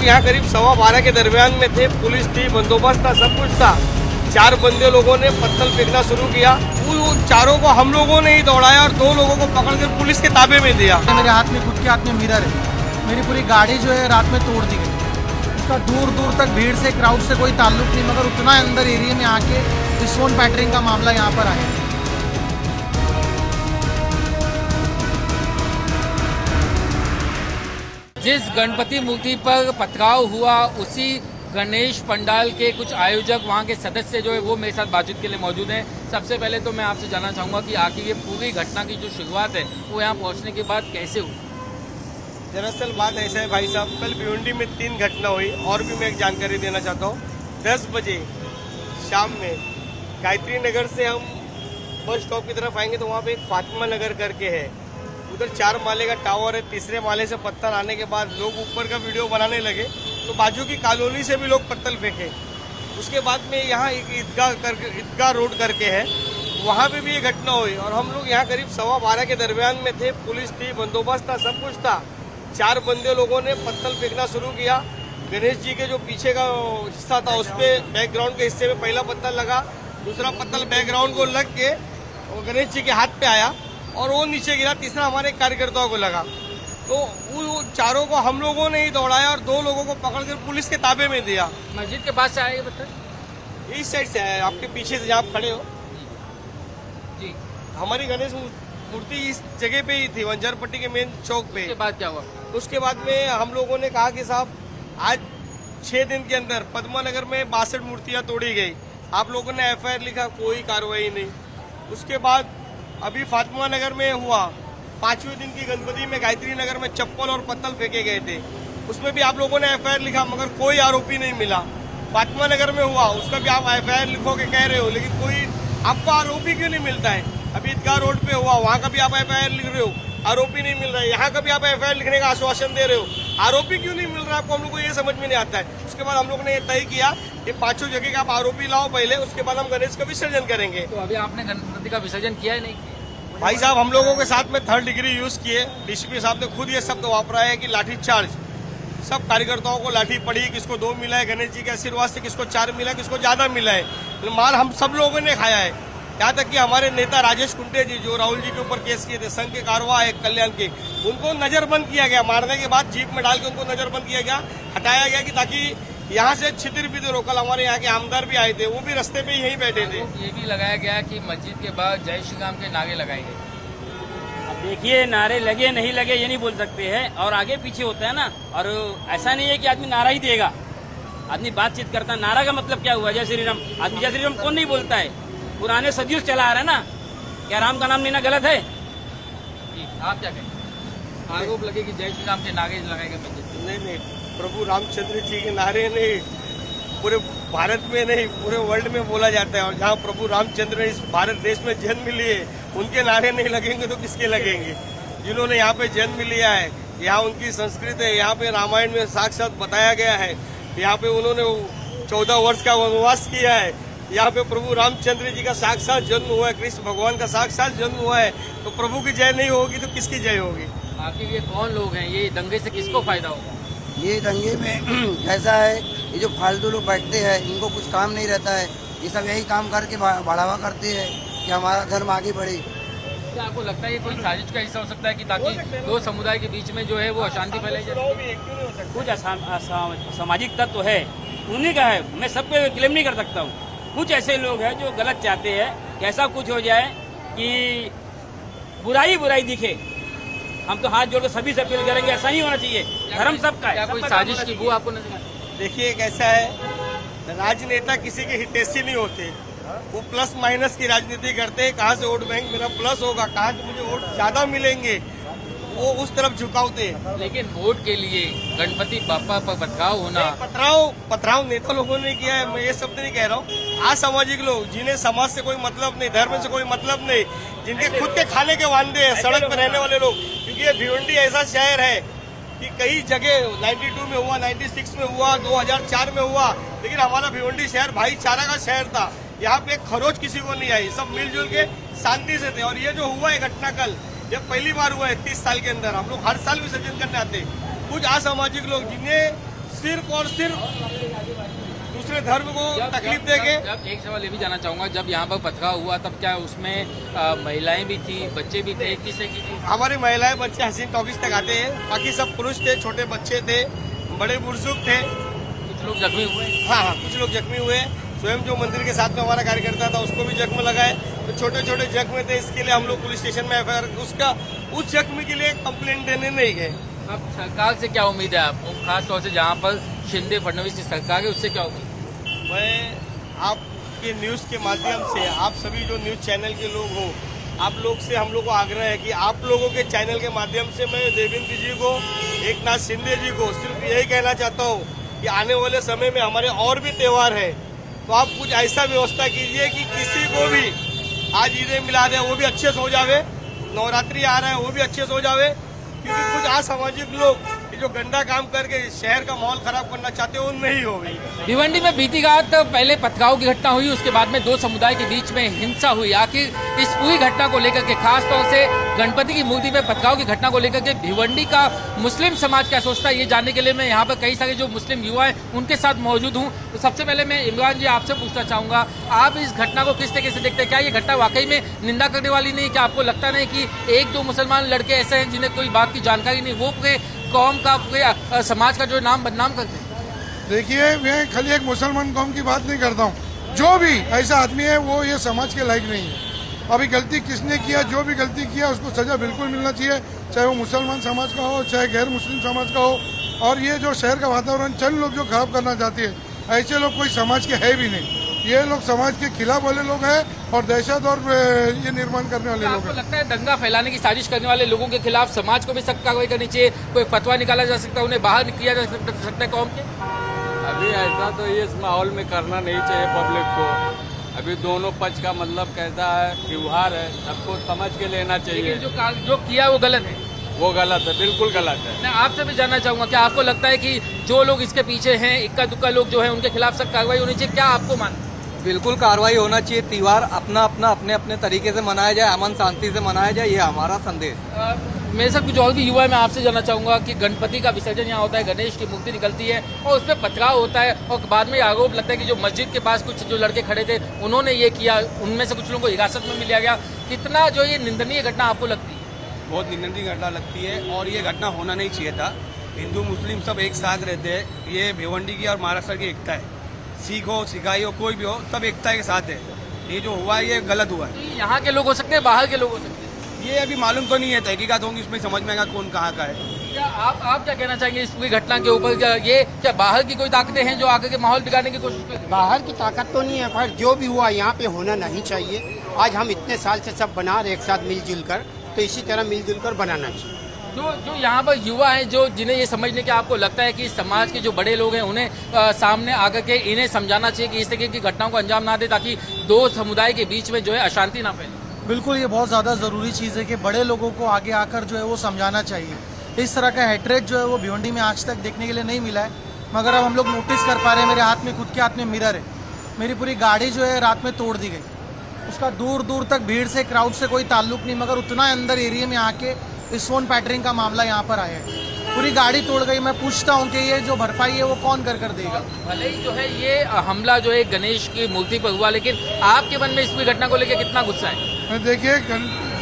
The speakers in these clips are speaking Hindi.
यहाँ करीब 12:15 के दरमियान में थे। पुलिस थी, बंदोबस्त था, सब कुछ था। 4 बंदे लोगों ने पत्थर फेंकना शुरू किया। वो चारों को हम लोगों ने ही दौड़ाया और 2 लोगों को पकड़कर पुलिस के ताबे में दिया। मेरे हाथ में, खुद के हाथ में मिरर है। मेरी पूरी गाड़ी जो है रात में तोड़ दी गई। उसका दूर दूर तक भीड़ से, क्राउड से कोई ताल्लुक नहीं, मगर उतना अंदर एरिया में आके स्टोन पैटरिंग का मामला यहाँ पर आया। जिस गणपति मूर्ति पर पथराव हुआ उसी गणेश पंडाल के कुछ आयोजक, वहां के सदस्य जो है वो मेरे साथ बातचीत के लिए मौजूद हैं। सबसे पहले तो मैं आपसे जानना चाहूँगा कि आखिर ये पूरी घटना की जो शुरुआत है वो यहाँ पहुँचने के बाद कैसे हुई? दरअसल बात ऐसा है भाई साहब, कल भिवंडी में 3 घटना हुई। और भी मैं एक जानकारी देना चाहता हूँ। 10 बजे शाम में गायत्री नगर से हम बस स्टॉप की तरफ आएंगे तो वहाँ पे एक फातिमा नगर करके है। उधर 4 माले का टावर है। 3रे माले से पत्थर आने के बाद लोग ऊपर का वीडियो बनाने लगे तो बाजू की कॉलोनी से भी लोग पत्थर फेंके। उसके बाद में यहाँ एक ईदगाह रोड करके है, वहाँ पे भी ये घटना हुई। और हम लोग यहाँ करीब 12:15 के दरमियान में थे। पुलिस थी, बंदोबस्त था, सब कुछ था। 4 बंदे लोगों ने पत्थर फेंकना शुरू किया। गणेश जी के जो पीछे का हिस्सा था उस पर, बैकग्राउंड के हिस्से में पहला पत्थर लगा, दूसरा पत्थर बैकग्राउंड को लग के वो गणेश जी के हाथ पे आया और वो नीचे गिरा। तीसरा हमारे कार्यकर्ताओं को लगा। तो वो चारों को हम लोगों ने ही दौड़ाया और 2 लोगों को पकड़कर पुलिस के ताबे में दिया। मस्जिद के पास से आए ये पत्थर? इस साइड से आया, आपके पीछे से जहाँ आप खड़े हो जी। हमारी गणेश मूर्ति इस जगह पे ही थी, वंजर पट्टी के मेन चौक पे। उसके बाद क्या हुआ? उसके बाद में हम लोगों ने कहा कि साहब आज 6 दिन के अंदर पद्मा नगर में 62 मूर्तियां तोड़ी गई। आप लोगों ने FIR लिखा, कोई कार्रवाई नहीं। उसके बाद अभी फातिमा नगर में हुआ, 5वें दिन की गणपति में गायत्री नगर में चप्पल और पत्थर फेंके गए थे। उसमें भी आप लोगों ने FIR लिखा मगर कोई आरोपी नहीं मिला। फातिमा नगर में हुआ, उसका भी आप FIR लिखोगे कह रहे हो, लेकिन कोई आपको आरोपी क्यों नहीं मिलता है? अभी ईदगाह रोड पे हुआ, वहाँ का भी आप FIR लिख रहे हो, आरोपी नहीं मिल रहा है। यहाँ का भी आप FIR लिखने का आश्वासन दे रहे हो, आरोपी क्यों नहीं मिल रहा है आपको? हम लोग को ये समझ में नहीं आता है। उसके बाद हम लोग ने ये तय किया कि 5 जगह का आप आरोपी लाओ पहले, उसके बाद हम गणेश का विसर्जन करेंगे। तो अभी आपने गणपति का विसर्जन किया है नहीं? भाई साहब हम लोगों के साथ में 3rd डिग्री यूज किए। DCP साहब ने खुद ये शब्द वापरा है कि लाठी चार्ज। सब कार्यकर्ताओं को लाठी पड़ी, किसको 2 मिला है गणेश जी के आशीर्वाद से, किसको 4 मिला है, किसको ज्यादा मिला है। तो मार हम सब लोगों ने खाया है। यहाँ तक कि हमारे नेता राजेश कुंटे जी जो राहुल जी के ऊपर केस किए थे, संघ के कारवा है कल्याण के, उनको नजरबंद किया गया। मारने के बाद जीप में डाल के उनको नजरबंद किया गया, हटाया गया कि ताकि यहाँ से छितिर बितिर हो। कल हमारे यहाँ के आमदार भी आए थे, वो भी रास्ते पे यहीं बैठे थे। ये भी लगाया गया कि मस्जिद के बाद जय श्री राम के नारे लगाए गए। देखिए, नारे लगे नहीं लगे ये नहीं बोल सकते हैं, और आगे पीछे होता है ना। और ऐसा नहीं है कि आदमी नारा ही देगा, आदमी बातचीत करता है। नारा का मतलब क्या हुआ? जय श्री राम। आदमी जय श्री राम कौन नहीं बोलता है? पुराने सदियों से चला आ रहा है ना। क्या राम का नाम लेना गलत है? जी, आप क्या कहें? आरोप लगे कि जय श्री राम के नारे लगाए गए मस्जिद। नहीं, प्रभु रामचंद्र जी के नारे नहीं, पूरे भारत में नहीं पूरे वर्ल्ड में बोला जाता है। और जहाँ प्रभु रामचंद्र इस भारत देश में जन्म लिए, उनके नारे नहीं लगेंगे तो किसके लगेंगे? जिन्होंने यहाँ पे जन्म लिया है, यहाँ उनकी संस्कृति है, यहाँ पे रामायण में साक्षात बताया गया है, यहाँ पे उन्होंने 14 वर्ष का वनवास किया है, यहाँ पे प्रभु रामचंद्र जी का साक्षात जन्म हुआ है, कृष्ण भगवान का साक्षात जन्म हुआ है। तो प्रभु की जय नहीं होगी तो किसकी जय होगी? आखिर ये कौन लोग हैं? ये दंगे से किसको फायदा होगा? ये दंगे में ऐसा है, ये जो फालतू लोग बैठते हैं इनको कुछ काम नहीं रहता है, ये सब यही काम करके बढ़ावा करते हैं कि हमारा धर्म आगे बढ़े। क्या आपको लगता है ये कोई साजिश का हिस्सा हो सकता है कि ताकि 2 समुदाय के बीच में जो है वो अशांति फैलाई जाए? कुछ सामाजिक तत्व है, उन्हीं का है। मैं सब पे क्लेम नहीं कर सकता हूँ। कुछ ऐसे लोग हैं जो गलत चाहते हैं कि ऐसा कुछ हो जाए कि बुराई दिखे। हम तो हाथ जोड़ के सभी से अपील करेंगे, ऐसा नहीं होना चाहिए। धर्म सबका है। क्या कोई साजिश की वो आपको नजर? देखिए कैसा है, राजनेता किसी के हितैषी नहीं होते, वो प्लस माइनस की राजनीति करते हैं। कहाँ से वोट बैंक मेरा प्लस होगा, कहाँ से मुझे वोट ज्यादा मिलेंगे, वो उस तरफ झुकावते हैं। लेकिन वोट के लिए गणपति बापा पर पथराव होना, पथराव नेता लोगों ने किया है, मैं ये शब्द नहीं कह रहा हूँ। असामाजिक लोग जिन्हें समाज से कोई मतलब नहीं, धर्म से कोई मतलब नहीं, जिनके खुद के खाने के वांदे हैं, सड़क पर रहने वाले लोग। क्योंकि ये भिवंडी ऐसा शहर है कि कई जगह 92 में हुआ, 96 में हुआ, 2004 में हुआ, लेकिन हमारा भिवंडी शहर भाईचारा का शहर था। यहाँ पे खरोच किसी को नहीं आई, सब मिलजुल के शांति से थे। और ये जो हुआ है घटना कल, ये पहली बार हुआ है 30 साल के अंदर। हम लोग हर साल विसर्जन करने आते। कुछ असामाजिक लोग जिन्हें सिर्फ और सिर्फ दूसरे धर्म को तकलीफ देके। जब एक सवाल ये भी जानना चाहूंगा, जब यहाँ पर पथराव हुआ तब क्या उसमें महिलाएं भी थी, बच्चे भी थे, किससे की थी? हमारी महिलाएं बच्चे हसीन टॉकीज तक आते हैं, बाकी सब पुरुष थे, छोटे बच्चे थे, बड़े बुजुर्ग थे। कुछ लोग जख्मी हुए? हाँ, कुछ लोग जख्मी हुए। स्वयं जो मंदिर के साथ में हमारा कार्यकर्ता था उसको भी जख्म लगाए, तो छोटे छोटे जख्म थे। इसके लिए हम लोग पुलिस स्टेशन में एफआईआर, उसका उस जख्म के लिए कंप्लेंट देने नहीं गए। अब सरकार से क्या उम्मीद है आपको, खास तौर से जहाँ पर शिंदे फडणवीस की सरकार है, उससे क्या उम्मीद? मैं आपके न्यूज़ के माध्यम से, आप सभी जो न्यूज़ चैनल के लोग हो, आप लोग से हम लोग को आग्रह है कि आप लोगों के चैनल के माध्यम से मैं देवेंद्र जी को, एकनाथ शिंदे जी को सिर्फ यही कहना चाहता हूँ कि आने वाले समय में हमारे और भी त्यौहार है, तो आप कुछ ऐसा व्यवस्था कीजिए कि किसी को भी आज ईद मिलाद है वो भी अच्छे से हो जावे, नवरात्रि आ रहा है वो भी अच्छे से हो जावे, क्योंकि कुछ असामाजिक लोग जो गंदा काम करके शहर का माहौल खराब करना चाहते हैं वो नहीं हो गई। भिवंडी में बीती रात पहले पथराव की घटना हुई, उसके बाद में दो समुदाय के बीच में हिंसा हुई। आखिर इस पूरी घटना को लेकर के, खास तौर से गणपति की मूर्ति पे पथराव की घटना को लेकर के भिवंडी का मुस्लिम समाज क्या सोचता है, ये जानने के लिए मैं यहाँ पर कई सारे जो मुस्लिम युवा हैं उनके साथ मौजूद हूँ। तो सबसे पहले मैं इमरान जी आपसे पूछना चाहूंगा, आप इस घटना को किस तरीके से देखते हैं? क्या ये घटना वाकई में निंदा करने वाली नहीं? क्या आपको लगता नहीं कि एक दो मुसलमान लड़के ऐसे हैं जिन्हें कोई बात की जानकारी नहीं, वो पूरे कौम का, पूरे समाज का जो नाम बदनाम करते हैं? देखिए, मैं खाली एक मुसलमान कौम की बात नहीं करता हूँ। जो भी ऐसा आदमी है वो ये समाज के लायक नहीं है। अभी गलती किसने किया, जो भी गलती किया उसको सजा बिल्कुल मिलना चाहिए, चाहे वो मुसलमान समाज का हो, चाहे गैर मुस्लिम समाज का हो। और ये जो शहर का वातावरण चंद लोग जो खराब करना चाहते हैं, ऐसे लोग कोई समाज के है भी नहीं। ये लोग समाज के खिलाफ वाले लोग हैं और दहशत और ये निर्माण करने वाले लोग आपको हैं। लगता है दंगा फैलाने की साजिश करने वाले लोगों के खिलाफ समाज को भी सख्त कार्रवाई करनी चाहिए? कोई फतवा निकाला जा सकता है, उन्हें बाहर किया जा सकता है कौम के? अभी ऐसा तो ये इस माहौल में करना नहीं चाहिए पब्लिक को। अभी दोनों पक्ष का मतलब कैसा है, त्योहार है, सबको समझ के लेना चाहिए। लेकिन जो किया वो गलत है, वो गलत है, बिल्कुल गलत है। मैं आपसे भी जानना चाहूंगा, क्या आपको लगता है कि जो लोग इसके पीछे हैं, इक्का दुक्का लोग जो हैं, उनके खिलाफ सख्त कार्रवाई होनी चाहिए? क्या आपको मानते हैं? बिल्कुल कार्रवाई होना चाहिए। त्योहार अपना अपने अपने तरीके से मनाया जाए, अमन शांति से मनाया जाए, ये हमारा संदेश। मेरे साथ कुछ और भी युवा है, मैं आपसे जानना चाहूंगा कि गणपति का विसर्जन यहाँ होता है, गणेश की मूर्ति निकलती है और उस पर पथराव होता है और बाद में आरोप लगता है कि जो मस्जिद के पास कुछ जो लड़के खड़े थे उन्होंने ये किया, उनमें से कुछ लोगों को हिरासत में लिया गया। कितना जो ये निंदनीय घटना आपको लगती है? बहुत निंदनीय घटना लगती है और ये घटना होना नहीं चाहिए था। हिंदू मुस्लिम सब एक साथ रहते हैं, ये भिवंडी की और महाराष्ट्र की एकता है। सिख हो, सिखाई हो, कोई भी हो, सब एकता के साथ है। ये जो हुआ है ये गलत हुआ है। यहाँ के लोग हो सकते हैं, बाहर के लोग हो सकते हैं, ये अभी मालूम तो नहीं है, तहकीकात होंगी उसमें समझ में आएगा कौन कहाँ का है। क्या आप क्या कहना चाहेंगे इस पूरी घटना के ऊपर? क्या बाहर की कोई ताकतें हैं जो आकर के माहौल बिगाड़ने की कोशिश कर रही हैं? बाहर की ताकत तो नहीं है, पर जो भी हुआ यहाँ पे होना नहीं चाहिए। आज हम इतने साल से सब बना रहे एक साथ मिलजुल कर, तो इसी तरह मिलजुल कर बनाना चाहिए। जो यहाँ पर युवा हैं, जो जिन्हें ये समझने की आपको लगता है कि समाज के जो बड़े लोग हैं उन्हें सामने आकर के इन्हें समझाना चाहिए कि इस तरह की घटनाओं को अंजाम ना दे, ताकि दो समुदाय के बीच में जो है अशांति ना फैले? बिल्कुल, ये बहुत ज़्यादा ज़रूरी चीज़ है कि बड़े लोगों को आगे आकर जो है वो समझाना चाहिए। इस तरह का हेट्रेट जो है वो भिवंडी में आज तक देखने के लिए नहीं मिला है, मगर अब हम लोग नोटिस कर पा रहे हैं। मेरे हाथ में, खुद के हाथ में मिरर है, मेरी पूरी गाड़ी जो है रात में तोड़ दी गई। उसका दूर दूर तक भीड़ से, क्राउड से कोई ताल्लुक नहीं, मगर उतना अंदर एरिया में आके स्टोन पैटरिंग का मामला यहाँ पर आया है। पूरी गाड़ी तोड़ गई। मैं पूछता हूँ कि ये जो भरपाई है वो कौन कर देगा? भले ही जो है ये हमला जो है गणेश की मूर्ति पर हुआ, लेकिन आपके मन में इस पूरी घटना को लेकर कितना गुस्सा है? देखिए,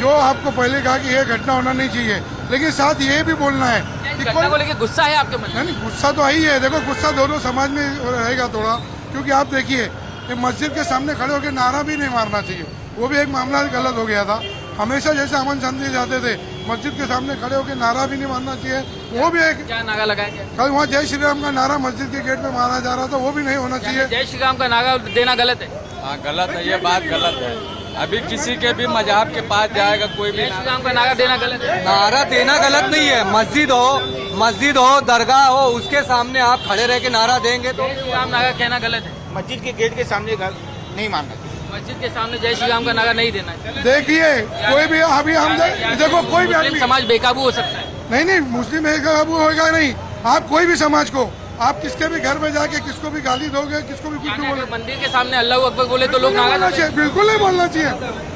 जो आपको पहले कहा कि ये घटना होना नहीं चाहिए, लेकिन साथ ये भी बोलना है कि घटना को लेकर गुस्सा है आपके मन में? नहीं, गुस्सा तो आई है। देखो, गुस्सा दोनों समाज में रहेगा थोड़ा, क्योंकि आप देखिए ये मस्जिद के सामने खड़े होकर नारा भी नहीं मारना चाहिए, वो भी एक मामला गलत हो गया था। हमेशा जैसे अमन शांति जाते थे, मस्जिद के सामने खड़े होकर नारा भी नहीं मारना चाहिए, वो भी एक। क्या नारा लगाया गया? कल वहाँ जय श्री राम का नारा मस्जिद के गेट पे मारा जा रहा था, वो भी नहीं होना चाहिए। जय श्री राम का नारा देना गलत है? हाँ, गलत है, ये बात गलत है। अभी किसी के भी मजहब के पास जाएगा कोई भी, जय श्री राम का नारा देना गलत है? नारा देना गलत नहीं है। मस्जिद हो, दरगाह हो, उसके सामने आप खड़े रह के नारा देंगे तो? जय श्री राम नारा कहना गलत है? मस्जिद के गेट के सामने नहीं मानना चाहिए। मस्जिद के सामने जय श्री राम का नारा नहीं देना चाहिए। देखिए, कोई भी अभी हम देखो, कोई भी मुस्लिम समाज बेकाबू हो सकता है? नहीं, मुस्लिम बेकाबू होगा नहीं। आप कोई भी समाज को, आप किसके भी घर में जाके किसको भी गाली दोगे, किसको भी कुछ भी बोलोगे, मंदिर के सामने अल्लाह अकबर बोले तो लोग नारा चाहिए, बिल्कुल नहीं बोलना चाहिए।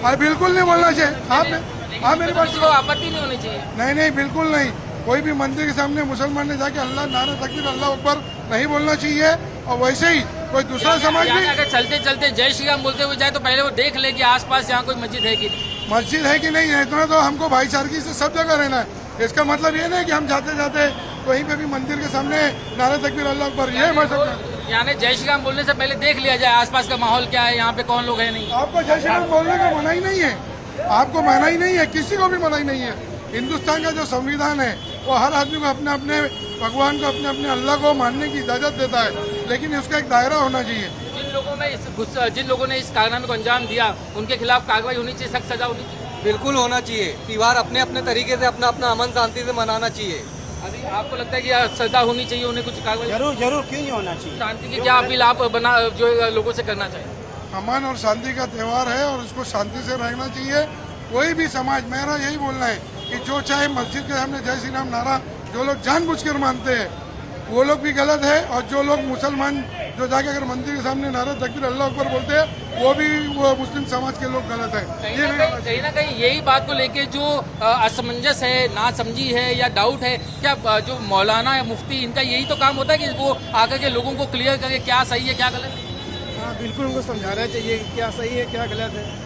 अरे बिल्कुल नहीं बोलना चाहिए। आप मेरे पास को आपत्ति नहीं होनी चाहिए? नहीं, बिल्कुल नहीं। कोई भी मंदिर के सामने मुसलमान ने जाके अल्लाह नारा तकबीर अल्लाह अकबर नहीं बोलना चाहिए। और वैसे ही कोई दूसरा समाज यानी भी, अगर चलते चलते जय श्री राम बोलते हुए जाए तो पहले वो देख ले कि आसपास यहाँ कोई मस्जिद है कि नहीं। मस्जिद है कि नहीं है, इतना तो हमको भाईचारगी से सब जगह रहना है। इसका मतलब ये नहीं कि हम जाते जाते कहीं पे भी मंदिर के सामने नारे तकबीर अल्लाह अकबर, ये मैं सकता। यानी जय श्री राम बोलने से पहले देख लिया जाए आसपास का माहौल क्या है, यहाँ पे कौन लोग है नहीं। आपको जय श्री राम बोलने का मना ही नहीं है, आपको मना ही नहीं है, किसी को भी मना ही नहीं है। हिंदुस्तान का जो संविधान है वो हर आदमी को अपने अपने भगवान को, अपने अपने अल्लाह को मानने की इजाजत देता है, लेकिन उसका एक दायरा होना चाहिए। जिन लोगों ने इस कारनामे को अंजाम दिया उनके खिलाफ कार्रवाई होनी चाहिए, सख्त सजा होनी चाहिए। बिल्कुल होना चाहिए। त्यौहार अपने अपने तरीके से अपना अपना अमन शांति से मनाना चाहिए। अभी आपको लगता है कि सजा होनी चाहिए, उन्हें कुछ कार्रवाई जरूर जरूर, क्यों नहीं होना चाहिए। शांति की क्या अपील आप बना जो है लोगों से करना चाहिए? अमन और शांति का त्यौहार है और उसको शांति से रहना चाहिए। कोई भी समाज, मेरा यही बोलना है कि जो चाहे मस्जिद के सामने जय श्री राम नारा जो लोग जानबूझकर मानते हैं वो लोग भी गलत है, और जो लोग मुसलमान जो जाके अगर मंदिर के सामने नारा तकबीर अल्लाह अकबर बोलते हैं वो भी वो मुस्लिम समाज के लोग गलत है। ये नहीं होना चाहिए। कहीं ना कहीं यही बात को लेके जो असमंजस है, नासमझी है या डाउट है, क्या जो मौलाना या मुफ्ती इनका यही तो काम होता है कि वो आकर के लोगों को क्लियर करके क्या सही है क्या गलत है? हाँ बिल्कुल, उनको समझाना चाहिए कि क्या सही है क्या गलत है।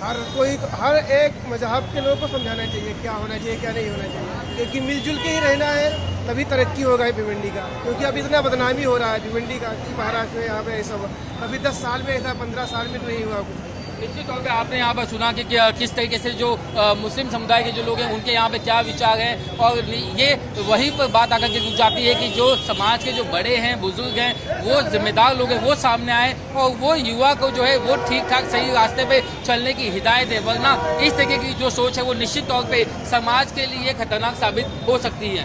हर एक मजहब के लोगों को समझाना चाहिए क्या होना चाहिए क्या नहीं होना चाहिए, क्योंकि मिलजुल के ही रहना है तभी तरक्की होगा भिवंडी का। क्योंकि अब इतना बदनामी हो रहा है भिवंडी का कि महाराष्ट्र में यहाँ पे ऐसा हुआ, अभी 10 साल में ऐसा 15 साल में तो नहीं हुआ कुछ। निश्चित तौर पे आपने यहाँ पर सुना कि किस तरीके से जो मुस्लिम समुदाय के जो लोग हैं उनके यहाँ पे क्या विचार हैं, और ये वहीं पर बात आकर के रुक जाती है कि जो समाज के जो बड़े हैं, बुजुर्ग हैं, वो जिम्मेदार लोग हैं, वो सामने आए और वो युवा को जो है वो ठीक ठाक सही रास्ते पे चलने की हिदायत है, वरना इस तरीके की जो सोच है वो निश्चित तौर पर समाज के लिए खतरनाक साबित हो सकती है।